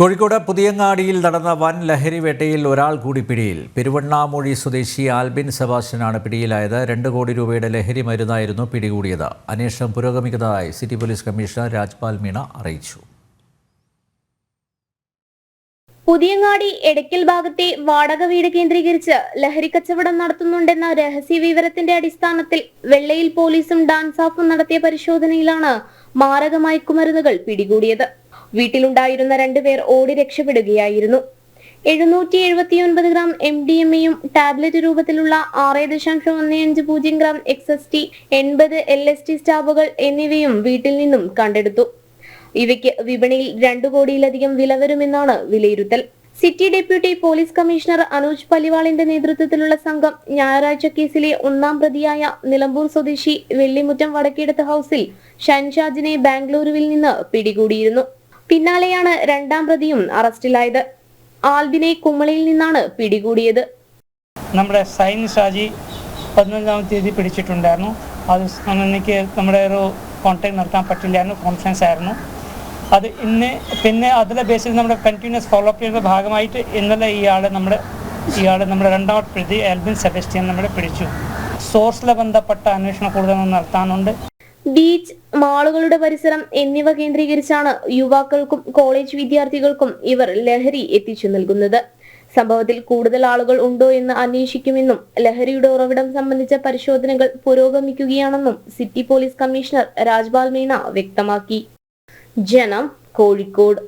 കോഴിക്കോട് പുതിയങ്ങാടിയിൽ നടന്ന വൻ ലഹരിവേട്ടയിൽ ഒരാൾ കൂടി പിടിയിൽ. പെരുവണ്ണാമൂഴി സ്വദേശി ആൽബിൻ സെബാസ്റ്റ്യനാണ് പിടിയിലായത്. 2 കോടി രൂപയുടെ ലഹരി മരുന്നായിരുന്നു പിടികൂടിയത്. അന്വേഷണം പുരോഗമിക്കുന്നതായി city police commissioner Rajpal Meena അറിയിച്ചു. പുതിയങ്ങാടി എടയ്ക്കൽ ഭാഗത്തെ വാടക വീട് കേന്ദ്രീകരിച്ച് ലഹരി കച്ചവടം നടത്തുന്നുണ്ടെന്ന രഹസ്യ വിവരത്തിന്റെ അടിസ്ഥാനത്തിൽ വെള്ളയിൽ പോലീസും ഡാൻസാഫും നടത്തിയ പരിശോധനയിലാണ് മാരക മയക്കുമരുന്നുകൾ പിടികൂടിയത്. വീട്ടിലുണ്ടായിരുന്ന 2 പേർ ഓടി രക്ഷപ്പെടുകയായിരുന്നു. 779 ഗ്രാം MDMA-യും ടാബ്ലറ്റ് രൂപത്തിലുള്ള 6.150 ഗ്രാം XST, 80 LSD സ്റ്റാബുകൾ എന്നിവയും വീട്ടിൽ നിന്നും കണ്ടെടുത്തു. ഇവയ്ക്ക് വിപണിയിൽ 2 കോടിയിലധികം വില വരുമെന്നാണ് വിലയിരുത്തൽ. City deputy police commissioner Anuj പല്ലിവാളിന്റെ നേതൃത്വത്തിലുള്ള സംഘം ഞായറാഴ്ച കേസിലെ 1-ാം പ്രതിയായ നിലമ്പൂർ സ്വദേശി വെള്ളിമുറ്റം വടക്കേടത്ത് ഹൌസിൽ ഷൻഷാജിനെ ബാംഗ്ലൂരുവിൽ നിന്ന് പിടികൂടിയിരുന്നു. പിന്നാലെയാണ് 2-ാം പ്രതിയും അറസ്റ്റിലായത്. ആൽബിനെ കുമ്മളിയിൽ നിന്നാണ് പിടികൂടിയത്. നമ്മുടെ സൈൻ ഷാജി 15-ാം തീയതി പിടിച്ചിട്ടുണ്ടായിരുന്നു. അത് എനിക്ക് നമ്മുടെ ഒരു കോൺടാക്ട് നടത്താൻ പറ്റില്ലായിരുന്നു, കോൺഫറൻസ് ആയിരുന്നു. അത് പിന്നെ അതിലെ ബേസിൽ നമ്മുടെ കണ്ടിന്യൂസ് ഫോളോ അപ്പ് ചെയ്യുന്ന ഭാഗമായിട്ട് ഇന്നലെ ഇയാൾ നമ്മുടെ 2-ാമത്തെ പ്രതി ആൽബിൻ സെബാസ്റ്റ്യൻ നമ്മളെ പിടിച്ചു. സോഴ്സിലെ ബന്ധപ്പെട്ട അന്വേഷണം കൂടുതൽ നടത്താനുണ്ട്. ബീച്ച്, മാളുകളുടെ പരിസരം എന്നിവ കേന്ദ്രീകരിച്ചാണ് യുവാക്കൾക്കും കോളേജ് വിദ്യാർത്ഥികൾക്കും ഇവർ ലഹരി എത്തിച്ചു നൽകുന്നത്. സംഭവത്തിൽ കൂടുതൽ ആളുകൾ ഉണ്ടോ എന്ന് അന്വേഷിക്കുമെന്നും ലഹരിയുടെ ഉറവിടം സംബന്ധിച്ച പരിശോധനകൾ പുരോഗമിക്കുകയാണെന്നും city police commissioner Rajpal Meena വ്യക്തമാക്കി. ജനം, കോഴിക്കോട്.